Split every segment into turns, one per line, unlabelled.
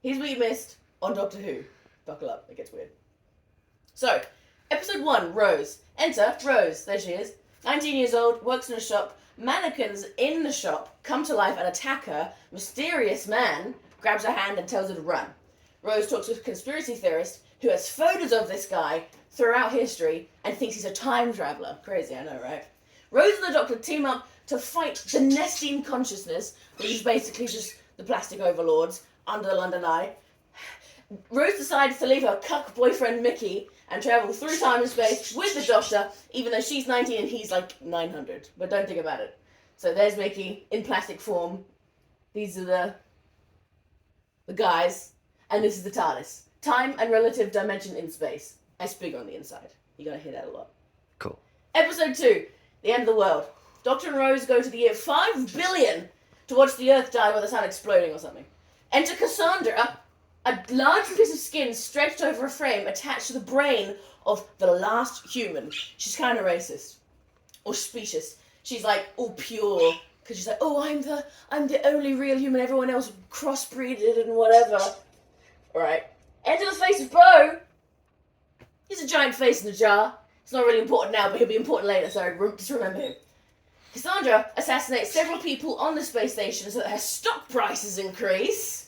Here's what you missed on Doctor Who. Buckle up, it gets weird. So, episode 1, Rose. Enter Rose. There she is. 19 years old, works in a shop. Mannequins in the shop come to life and attack her. Mysterious man grabs her hand and tells her to run. Rose talks with a conspiracy theorist who has photos of this guy throughout history and thinks he's a time traveller. Crazy, I know, right? Rose and the Doctor team up to fight the Nestine consciousness, which is basically just the plastic overlords under the London Eye. Rose decides to leave her cuck boyfriend Mickey and travel through time and space with the Doctor, even though she's 19 and he's like 900. But don't think about it. So there's Mickey in plastic form. These are the guys. And this is the TARDIS. Time and relative dimension in space. I speak on the inside. You're going to hear that a lot.
Cool.
Episode 2. The End of the World. Doctor and Rose go to the year 5 billion to watch the Earth die by the sun exploding or something. Enter Cassandra, a large piece of skin stretched over a frame attached to the brain of the last human. She's kind of racist. Or specious. She's like all pure. Because she's like, oh, I'm the only real human. Everyone else crossbreeded and whatever. Alright. Enter the face of Bo. He's a giant face in a jar. It's not really important now, but he'll be important later, so just remember him. Cassandra assassinates several people on the space station so that her stock prices increase.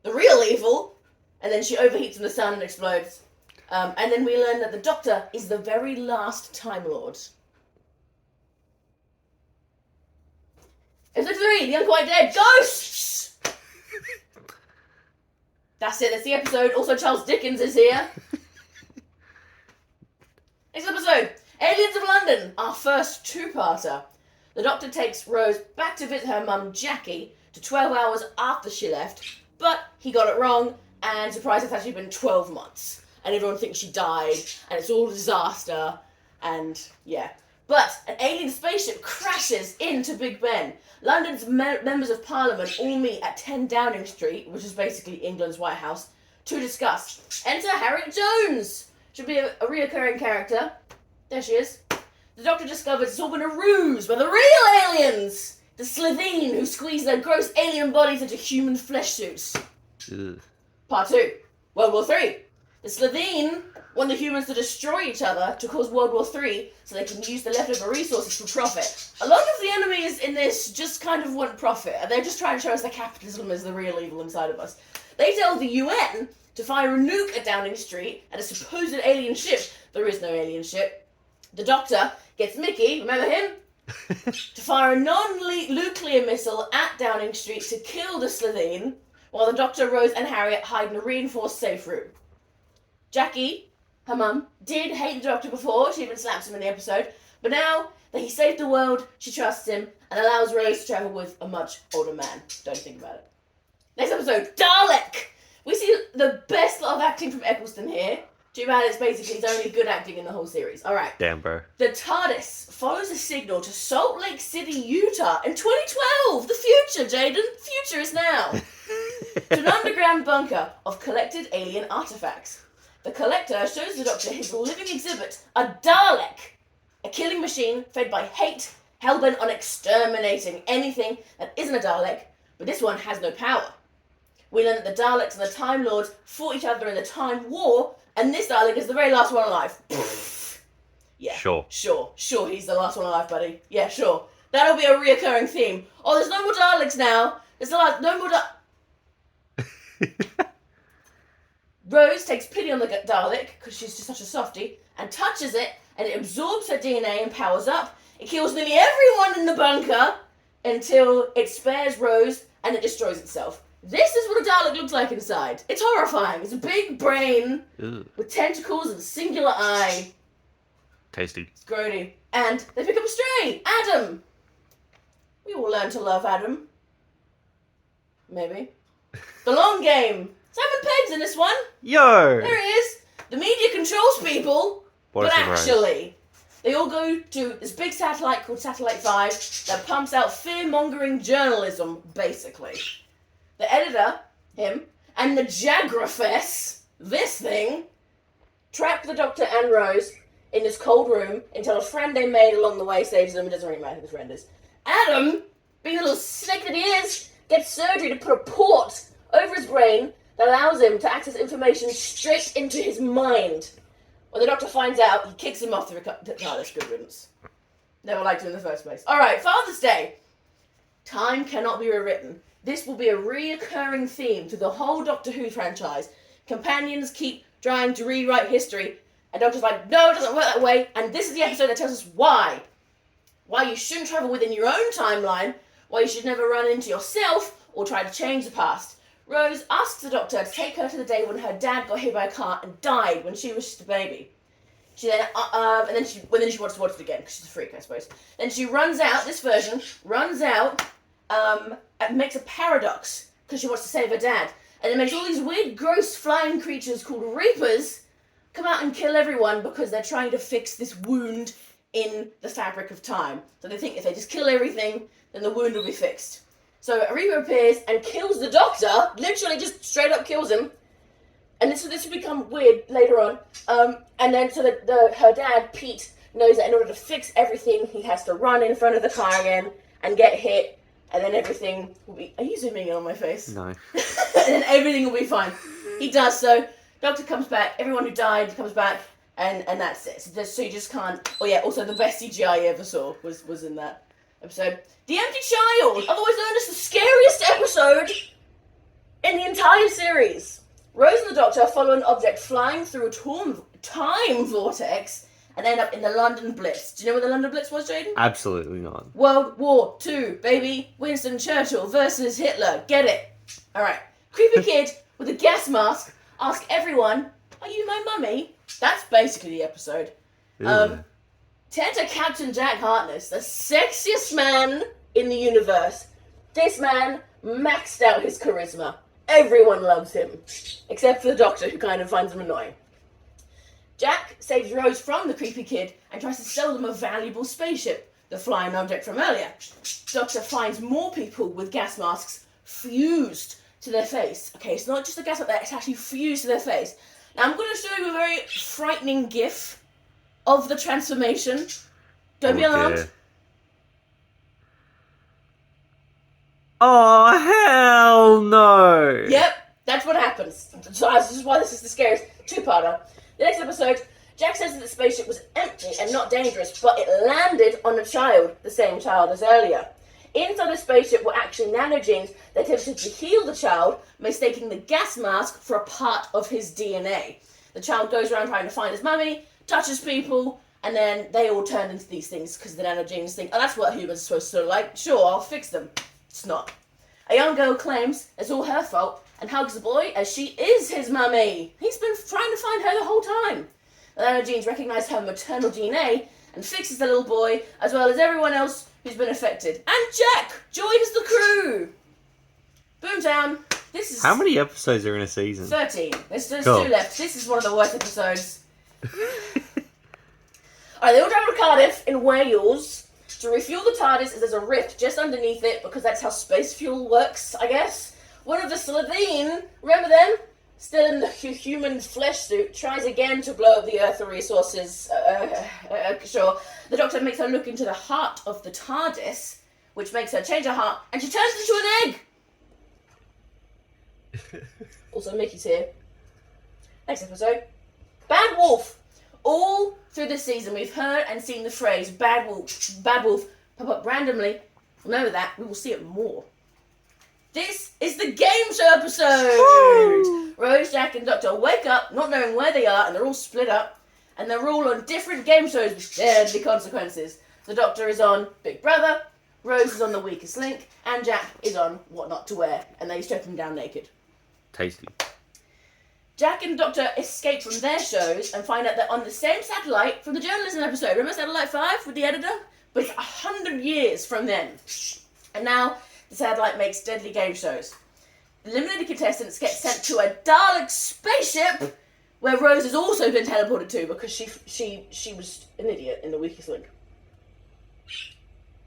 The real evil. And then she overheats in the sun and explodes. And then we learn that the Doctor is the very last Time Lord. Episode 3, The Unquite Dead. Ghosts! That's it, that's the episode. Also, Charles Dickens is here. Next episode, Aliens of London, our first two-parter. The Doctor takes Rose back to visit her mum, Jackie, to 12 hours after she left, but he got it wrong, and surprise, it's actually been 12 months. And everyone thinks she died, and it's all a disaster, and yeah. But an alien spaceship crashes into Big Ben. London's members of Parliament all meet at 10 Downing Street, which is basically England's White House, to discuss. Enter Harriet Jones! Should be a reoccurring character. There she is. The Doctor discovers it's all been a ruse by the real aliens! The Slitheen, who squeeze their gross alien bodies into human flesh suits.
Ugh.
Part 2. World War 3. The Slitheen want the humans to destroy each other to cause World War 3 so they can use the leftover resources for profit. A lot of the enemies in this just kind of want profit, and they're just trying to show us that capitalism is the real evil inside of us. They tell the UN to fire a nuke at Downing Street at a supposed alien ship. There is no alien ship. The Doctor gets Mickey, remember him? to fire a non-nuclear missile at Downing Street to kill the Slitheen, while the Doctor, Rose and Harriet hide in a reinforced safe room. Jackie, her mum, did hate the Doctor before, she even slaps him in the episode, but now that he saved the world, she trusts him and allows Rose to travel with a much older man. Don't think about it. Next episode, Dalek! We see the best lot of acting from Eccleston here. Too bad it's basically his only good acting in the whole series. Alright.
Damn, bro.
The TARDIS follows a signal to Salt Lake City, Utah in 2012! The future, Jaidyn! The future is now! To an underground bunker of collected alien artifacts. The Collector shows the Doctor his living exhibit, a Dalek! A killing machine fed by hate, hellbent on exterminating anything that isn't a Dalek, but this one has no power. We learn that the Daleks and the Time Lords fought each other in the Time War, and this Dalek is the very last one alive. Yeah.
Sure,
he's the last one alive, buddy. Yeah, sure. That'll be a reoccurring theme. Oh, there's no more Daleks now. There's no more Rose takes pity on the Dalek, because she's just such a softie, and touches it, and it absorbs her DNA and powers up. It kills nearly everyone in the bunker, until it spares Rose, and it destroys itself. This is what a Dalek looks like inside. It's horrifying. It's a big brain with tentacles and a singular eye.
Tasty.
It's grody. And they pick up a stray. Adam. We all learn to love Adam. Maybe. The long game. Simon Pegg's in this one.
Yo!
There he is. The media controls people.
What
but actually, they all go to this big satellite called Satellite 5 that pumps out fear-mongering journalism, basically. The editor, him, and the Jagrafess, this thing, trap the Doctor and Rose in this cold room until a friend they made along the way saves them. It doesn't really matter who the friend is. Adam, being the little snake that he is, gets surgery to put a port over his brain that allows him to access information straight into his mind. When the Doctor finds out, he kicks him off the TARDIS. Good riddance. Never liked him in the first place. Alright, Father's Day. Time cannot be rewritten. This will be a reoccurring theme to the whole Doctor Who franchise. Companions keep trying to rewrite history, and Doctor's like, no, it doesn't work that way, and this is the episode that tells us why. Why you shouldn't travel within your own timeline, why you should never run into yourself or try to change the past. Rose asks the Doctor to take her to the day when her dad got hit by a car and died when she was just a baby. She then, and then she wants to watch it again because she's a freak, I suppose. Then she runs out. This version runs out, and makes a paradox because she wants to save her dad, and it makes all these weird, gross flying creatures called Reapers come out and kill everyone because they're trying to fix this wound in the fabric of time. So they think if they just kill everything, then the wound will be fixed. So a Reaper appears and kills the Doctor, literally just straight up kills him. And this will become weird later on. And then so her dad, Pete, knows that in order to fix everything, he has to run in front of the car again and get hit, and then everything will be... Are you zooming in on my face?
No.
And then everything will be fine. He does so. Doctor comes back. Everyone who died comes back, and that's it. So you just can't... Oh yeah, also the best CGI you ever saw was in that episode. The Empty Child, otherwise known as the scariest episode in the entire series. Rose and the Doctor follow an object flying through a time vortex and end up in the London Blitz. Do you know what the London Blitz was, Jaidyn?
Absolutely not.
World War II, baby. Winston Churchill versus Hitler. Get it? Alright. Creepy kid with a gas mask asks everyone, are you my mummy? That's basically the episode. Turn to Captain Jack Harkness, the sexiest man in the universe. This man maxed out his charisma. Everyone loves him. Except for the Doctor, who kind of finds him annoying. Jack saves Rose from the creepy kid and tries to sell them a valuable spaceship, the flying object from earlier. Doctor finds more people with gas masks fused to their face. Okay, it's not just a gas mask, it's actually fused to their face. Now I'm going to show you a very frightening gif of the transformation. Don't be alarmed.
Oh, hell no!
Yep, that's what happens. So this is why this is the scariest two-parter. The next episode, Jack says that the spaceship was empty and not dangerous, but it landed on a child, the same child as earlier. Inside the spaceship were actually nanogenes that attempted to heal the child, mistaking the gas mask for a part of his DNA. The child goes around trying to find his mummy, touches people, and then they all turn into these things because the nanogenes think, oh, that's what humans are supposed to look like. Sure, I'll fix them. It's not. A young girl claims it's all her fault and hugs the boy as she is his mummy. He's been trying to find her the whole time. The nanogenes recognise her maternal DNA and fixes the little boy as well as everyone else who's been affected. And Jack joins the crew. Boomtown. This is...
How many episodes are in a season?
13. There's
Cool.
2 left. This is one of the worst episodes. Alright, they all travel to Cardiff in Wales to refuel the TARDIS as there's a rift just underneath it because that's how space fuel works, I guess. One of the Slovene, remember them? Still in the human flesh suit, tries again to blow up the Earth for resources. Sure. The Doctor makes her look into the heart of the TARDIS, which makes her change her heart, and she turns into an egg! Also, Mickey's here. Next episode. Bad Wolf. All through this season, we've heard and seen the phrase Bad Wolf pop up randomly. Remember that, we will see it more. This is the game show episode! Woo! Rose, Jack, and Doctor wake up, not knowing where they are, and they're all split up, and they're all on different game shows with deadly consequences. The Doctor is on Big Brother, Rose is on The Weakest Link, and Jack is on What Not to Wear, and they strip him down naked.
Tasty.
Jack and Doctor escape from their shows and find out they're on the same satellite from the journalism episode. Remember Satellite 5 with the editor? But it's 100 years from then. And now the satellite makes deadly game shows. The eliminated contestants get sent to a Dalek spaceship where Rose has also been teleported to because she was an idiot in The Weakest Link.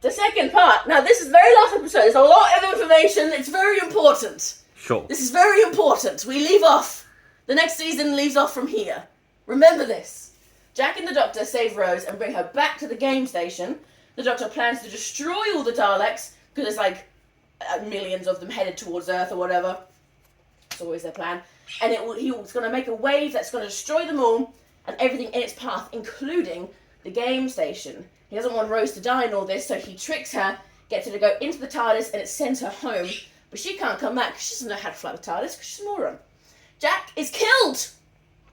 The second part. Now this is the very last episode. There's a lot of information. It's very important.
Sure.
This is very important. We leave off. The next season leaves off from here. Remember this. Jack and the Doctor save Rose and bring her back to the game station. The Doctor plans to destroy all the Daleks, because there's like millions of them headed towards Earth or whatever. It's always their plan. And he's going to make a wave that's going to destroy them all and everything in its path, including the game station. He doesn't want Rose to die in all this, so he tricks her, gets her to go into the TARDIS, and it sends her home. But she can't come back because she doesn't know how to fly the TARDIS because she's a moron. Jack is killed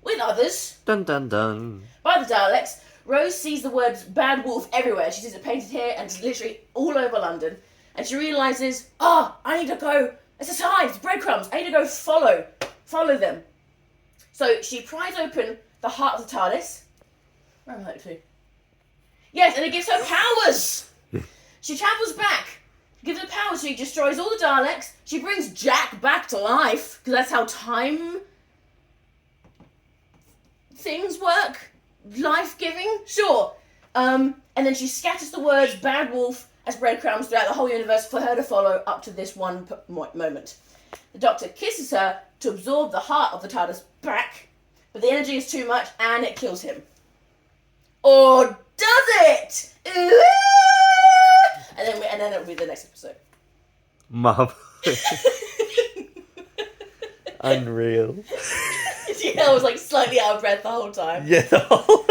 with others
Dun dun dun.
by the Daleks. Rose sees the words "bad wolf" everywhere. She sees it painted here and literally all over London. And she realises, I need to go. It's a sign, it's breadcrumbs. I need to go follow them. So she pries open the heart of the TARDIS. Where am I to? Yes, and it gives her powers. She travels back, gives her powers. She destroys all the Daleks. She brings Jack back to life because that's how time things work. Life-giving, sure. And then she scatters the words "bad wolf" as breadcrumbs throughout the whole universe for her to follow up to this one moment. The Doctor kisses her to absorb the heart of the TARDIS back, but the energy is too much and it kills him. Or does it? And then it'll be the next episode.
Marvelous. Unreal.
Yeah, I was like slightly out of breath the whole time.
Yeah, the whole